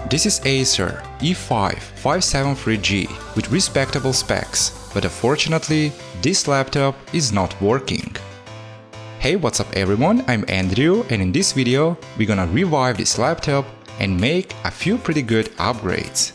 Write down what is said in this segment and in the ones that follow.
This is Acer E5 573G with respectable specs, but unfortunately, this laptop is not working. Hey, what's up everyone, I'm Andrew, and in this video, we're gonna revive this laptop and make a few pretty good upgrades.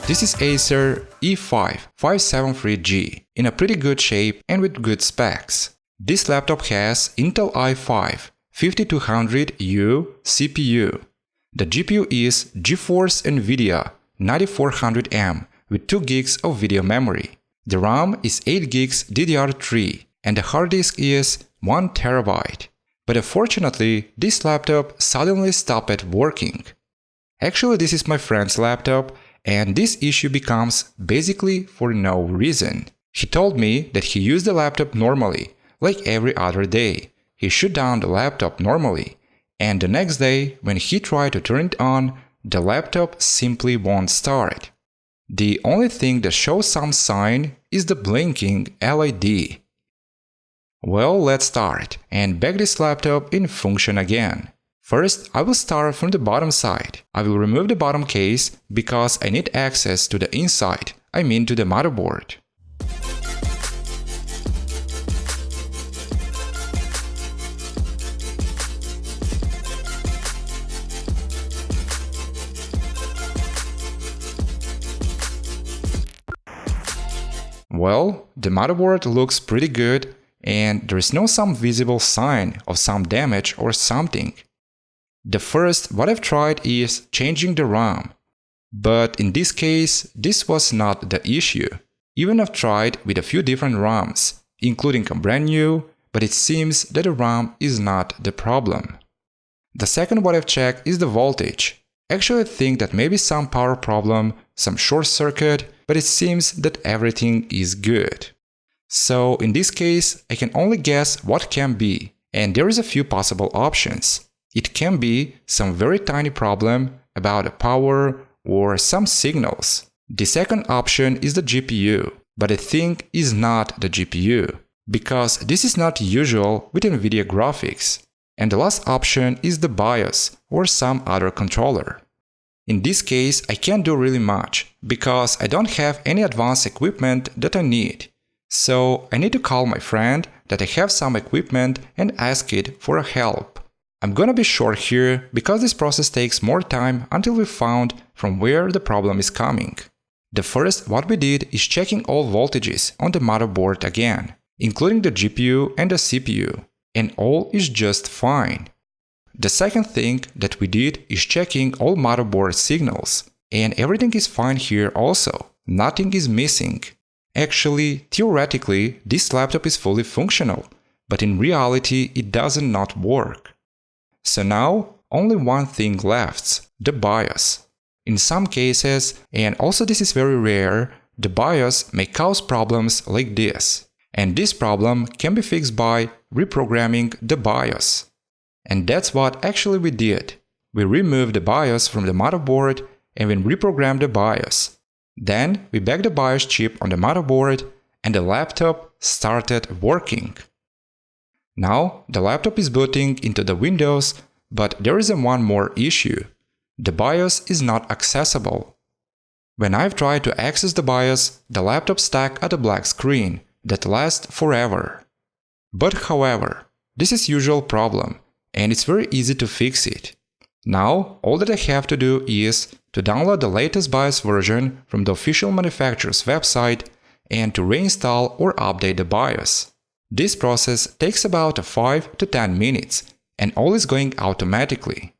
This is Acer E5 573G in a pretty good shape and with good specs. This laptop has Intel i5 5200U CPU. The GPU is GeForce NVIDIA 9400M with 2 gigs of video memory. The RAM is 8 gigs DDR3 and the hard disk is 1 TB. But unfortunately, this laptop suddenly stopped working. Actually, this is my friend's laptop, and this issue becomes basically for no reason. He told me that he used the laptop normally, like every other day. He shut down the laptop normally, and the next day, when he tried to turn it on, the laptop simply won't start. The only thing that shows some sign is the blinking LED. Well, let's start and back this laptop in function again. First, I will start from the bottom side. I will remove the bottom case because I need access to the inside, I mean to the motherboard. Well, the motherboard looks pretty good and there is no some visible sign of some damage or something. The first what I've tried is changing the RAM, but in this case, this was not the issue. Even I've tried with a few different RAMs, including a brand new, but it seems that the RAM is not the problem. The second what I've checked is the voltage. Actually, I think that maybe some power problem, some short circuit, but it seems that everything is good. So in this case, I can only guess what can be, and there is a few possible options. It can be some very tiny problem about the power or some signals. The second option is the GPU, but I think is not the GPU, because this is not usual with NVIDIA graphics. And the last option is the BIOS or some other controller. In this case, I can't do really much, because I don't have any advanced equipment that I need. So I need to call my friend that I have some equipment and ask it for help. I'm gonna be short here because this process takes more time until we found from where the problem is coming. The first what we did is checking all voltages on the motherboard again, including the GPU and the CPU, and all is just fine. The second thing that we did is checking all motherboard signals, and everything is fine here also, nothing is missing. Actually, theoretically, this laptop is fully functional, but in reality it does not work. So now, only one thing left, the BIOS. In some cases, and also this is very rare, the BIOS may cause problems like this. And this problem can be fixed by reprogramming the BIOS. And that's what actually we did. We removed the BIOS from the motherboard and then reprogrammed the BIOS. Then we backed the BIOS chip on the motherboard and the laptop started working. Now, the laptop is booting into the Windows, but there is one more issue. The BIOS is not accessible. When I've tried to access the BIOS, the laptop stuck at a black screen that lasts forever. But however, this is usual problem, and it's very easy to fix it. Now, all that I have to do is to download the latest BIOS version from the official manufacturer's website and to reinstall or update the BIOS. This process takes about 5 to 10 minutes, and all is going automatically.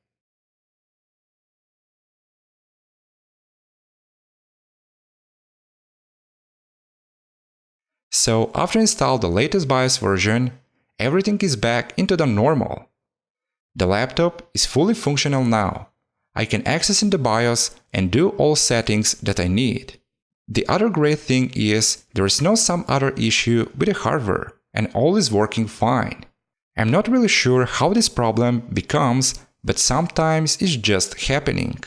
So after install the latest BIOS version, everything is back into the normal. The laptop is fully functional now. I can access in the BIOS and do all settings that I need. The other great thing is there is no some other issue with the hardware and all is working fine. I'm not really sure how this problem becomes, but sometimes it's just happening.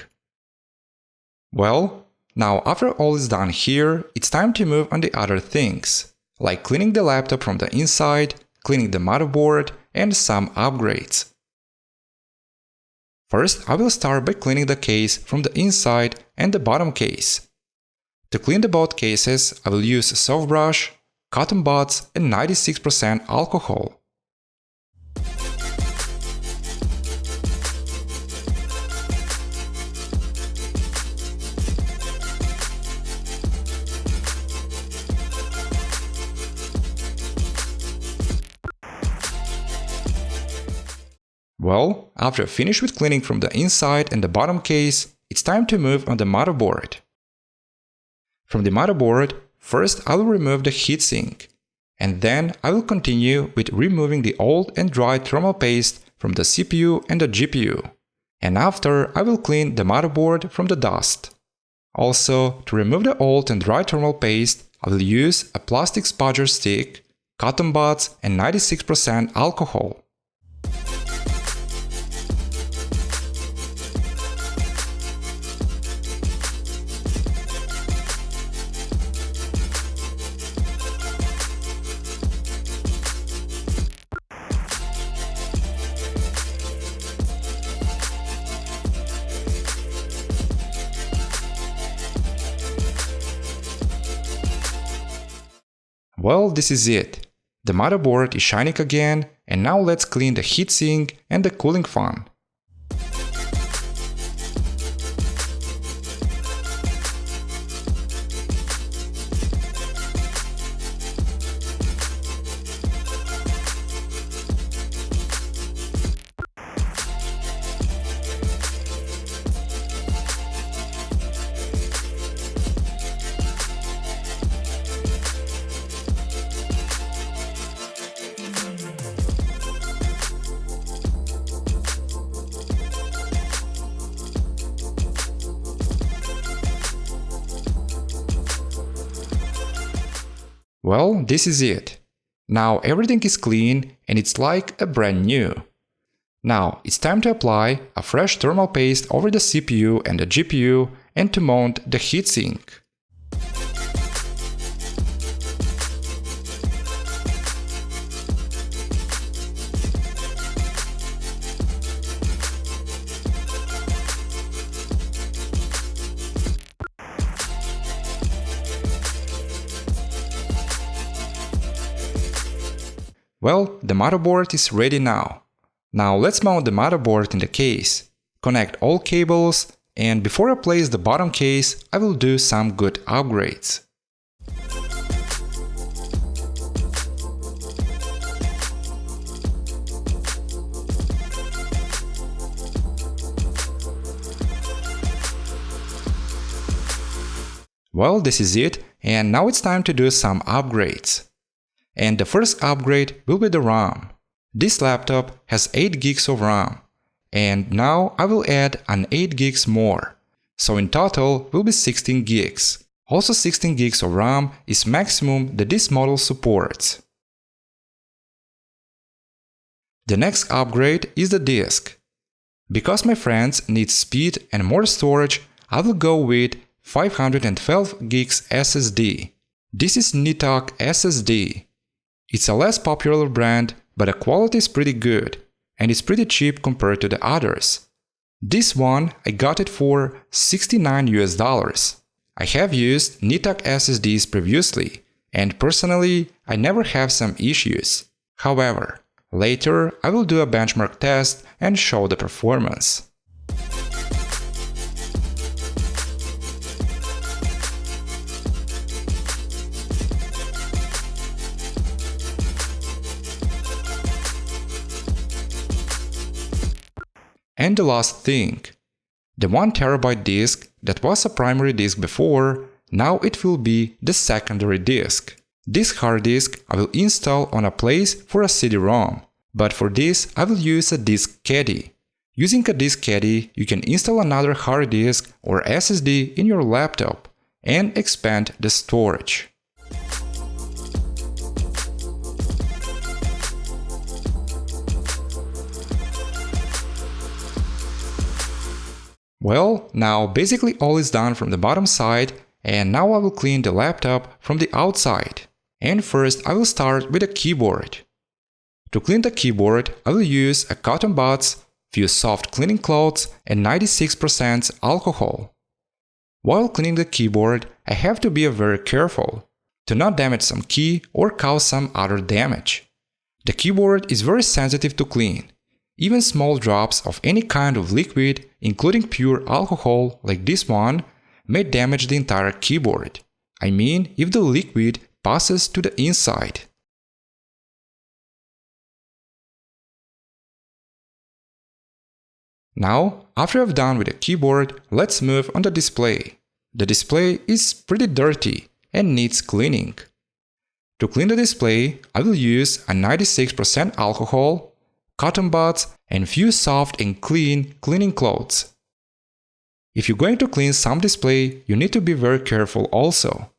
Well, now after all is done here, it's time to move on the other things, like cleaning the laptop from the inside, cleaning the motherboard, and some upgrades. First, I will start by cleaning the case from the inside and the bottom case. To clean the both cases, I will use a soft brush, cotton buds, and 96% alcohol. Well, after I finish with cleaning from the inside and the bottom case, it's time to move on the motherboard. From the motherboard, first I will remove the heatsink, and then I will continue with removing the old and dry thermal paste from the CPU and the GPU, and after I will clean the motherboard from the dust. Also, to remove the old and dry thermal paste, I will use a plastic spudger stick, cotton buds, and 96% alcohol. Well, this is it. The motherboard is shining again, and now let's clean the heatsink and the cooling fan. Well, this is it. Now everything is clean and it's like a brand new. Now it's time to apply a fresh thermal paste over the CPU and the GPU and to mount the heatsink. Well, the motherboard is ready now. Now let's mount the motherboard in the case, connect all cables, and before I place the bottom case, I will do some good upgrades. Well, this is it, and now it's time to do some upgrades. And the first upgrade will be the RAM. This laptop has 8 gigs of RAM, and now I will add an 8 gigs more. So in total will be 16 gigs. Also 16 gigs of RAM is maximum that this model supports. The next upgrade is the disk. Because my friends need speed and more storage, I will go with 512 gigs SSD. This is Heatsink SSD. It's a less popular brand, but the quality is pretty good, and it's pretty cheap compared to the others. This one I got it for $69. I have used Heatsink SSDs previously, and personally I never have some issues. However, later I will do a benchmark test and show the performance. And the last thing, the 1TB disk that was a primary disk before, now it will be the secondary disk. This hard disk I will install on a place for a CD-ROM, but for this I will use a disk caddy. Using a disk caddy, you can install another hard disk or SSD in your laptop and expand the storage. Well, now basically all is done from the bottom side, and now I will clean the laptop from the outside. And first I will start with the keyboard. To clean the keyboard, I will use a cotton buds, few soft cleaning cloths and 96% alcohol. While cleaning the keyboard, I have to be very careful to not damage some key or cause some other damage. The keyboard is very sensitive to clean. Even small drops of any kind of liquid, including pure alcohol like this one, may damage the entire keyboard. I mean, if the liquid passes to the inside. Now, after I've done with the keyboard, let's move on the display. The display is pretty dirty and needs cleaning. To clean the display, I will use a 96% alcohol, cotton buds, and few soft and clean cleaning cloths. If you're going to clean some display, you need to be very careful also.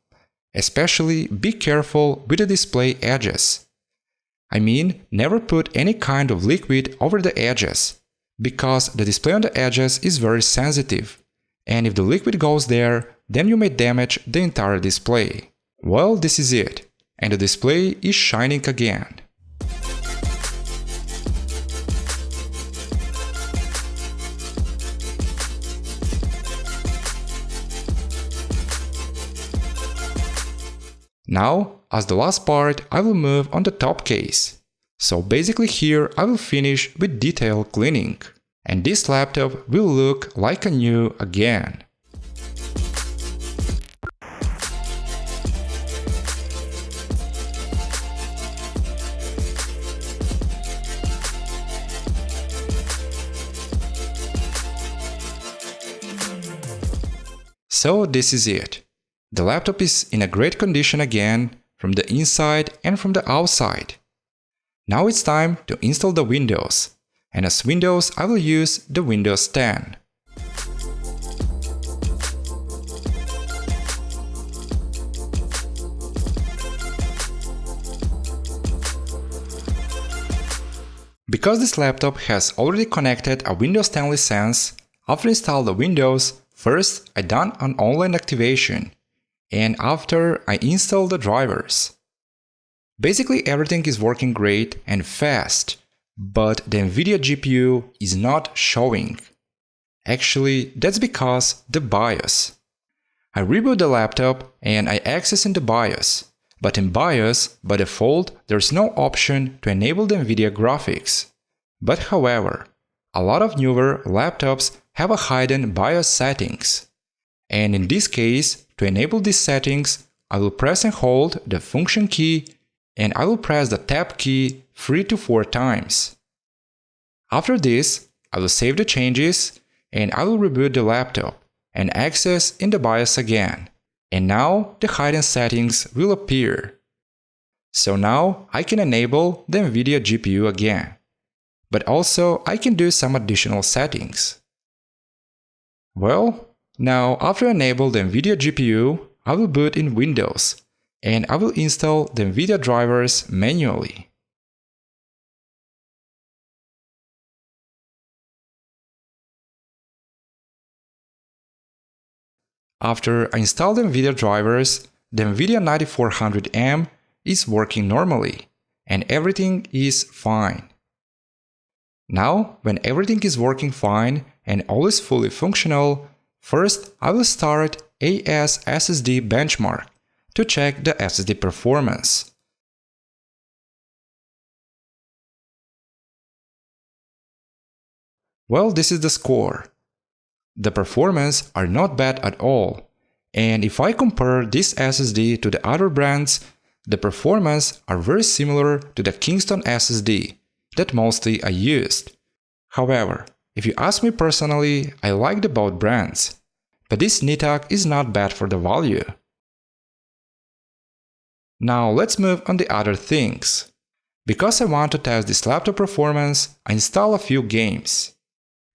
Especially be careful with the display edges. I mean, never put any kind of liquid over the edges, because the display on the edges is very sensitive, and if the liquid goes there, then you may damage the entire display. Well, this is it, and the display is shining again. Now, as the last part, I will move on the top case. So basically here I will finish with detailed cleaning, and this laptop will look like a new again. So this is it. The laptop is in a great condition again, from the inside and from the outside. Now it's time to install the Windows, and as Windows I will use the Windows 10. Because this laptop has already connected a Windows 10 license, after install the Windows, first I done an online activation, and after I install the drivers. Basically everything is working great and fast, but the NVIDIA GPU is not showing. Actually, that's because the BIOS. I reboot the laptop and I access in the BIOS, but in BIOS, by default, there's no option to enable the NVIDIA graphics. But however, a lot of newer laptops have a hidden BIOS settings. And in this case, to enable these settings, I will press and hold the Function key and I will press the Tab key 3 to 4 times. After this, I will save the changes and I will reboot the laptop and access in the BIOS again. And now the hidden settings will appear. So now I can enable the NVIDIA GPU again. But also I can do some additional settings. Well, now after I enable the NVIDIA GPU, I will boot in Windows and I will install the NVIDIA drivers manually. After I install the NVIDIA drivers, the NVIDIA 9400M is working normally and everything is fine. Now, when everything is working fine and all is fully functional, first I will start Acer SSD Benchmark to check the SSD performance. Well, this is the score. The performance are not bad at all, and if I compare this SSD to the other brands, the performance are very similar to the Kingston SSD that mostly I used. However, if you ask me personally, I like the both brands, but this NITAC is not bad for the value. Now let's move on the other things. Because I want to test this laptop performance, I install a few games.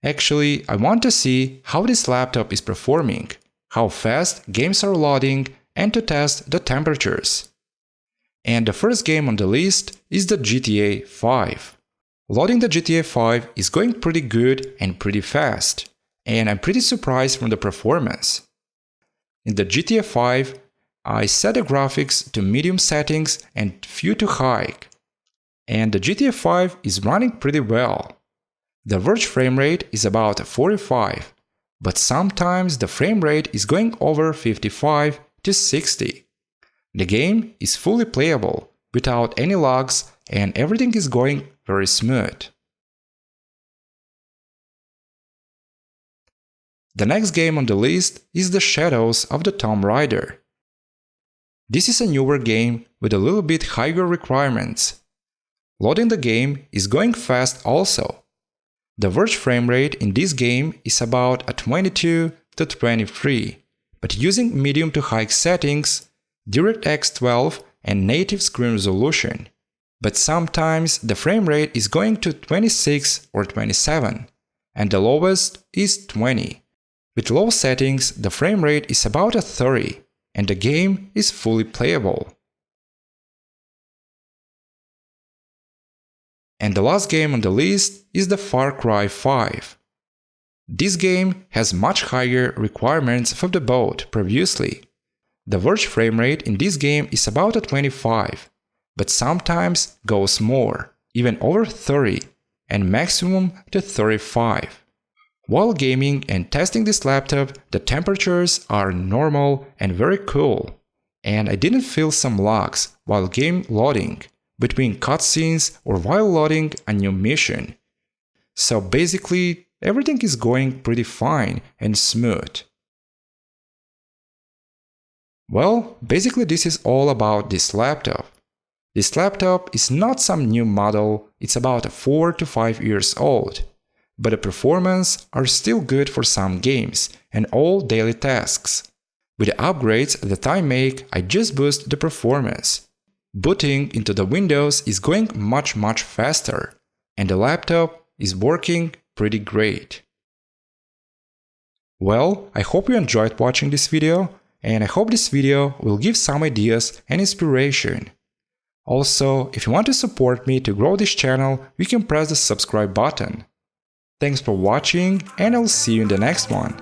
Actually, I want to see how this laptop is performing, how fast games are loading, and to test the temperatures. And the first game on the list is the GTA 5. Loading the GTA 5 is going pretty good and pretty fast, and I'm pretty surprised from the performance. In the GTA 5, I set the graphics to medium settings and few to high, and the GTA 5 is running pretty well. The average frame rate is about 45, but sometimes the frame rate is going over 55 to 60. The game is fully playable, without any lags, and everything is going very smooth. The next game on the list is The Shadows of the Tomb Raider. This is a newer game with a little bit higher requirements. Loading the game is going fast also. The average frame rate in this game is about a 22 to 23, but using medium to high settings, DirectX 12 and native screen resolution. But sometimes the frame rate is going to 26 or 27, and the lowest is 20. With low settings, the frame rate is about a 30, and the game is fully playable. And the last game on the list is the Far Cry 5. This game has much higher requirements from the boat previously. The average frame rate in this game is about a 25, but sometimes goes more, even over 30, and maximum to 35. While gaming and testing this laptop, the temperatures are normal and very cool, and I didn't feel some lags while game loading, between cutscenes or while loading a new mission. So basically, everything is going pretty fine and smooth. Well, basically this is all about this laptop. This laptop is not some new model, it's about 4 to 5 years old. But the performance are still good for some games and all daily tasks. With the upgrades that I make, I just boost the performance. Booting into the Windows is going much faster, and the laptop is working pretty great. Well, I hope you enjoyed watching this video, and I hope this video will give some ideas and inspiration. Also, if you want to support me to grow this channel, you can press the subscribe button. Thanks for watching, and I'll see you in the next one.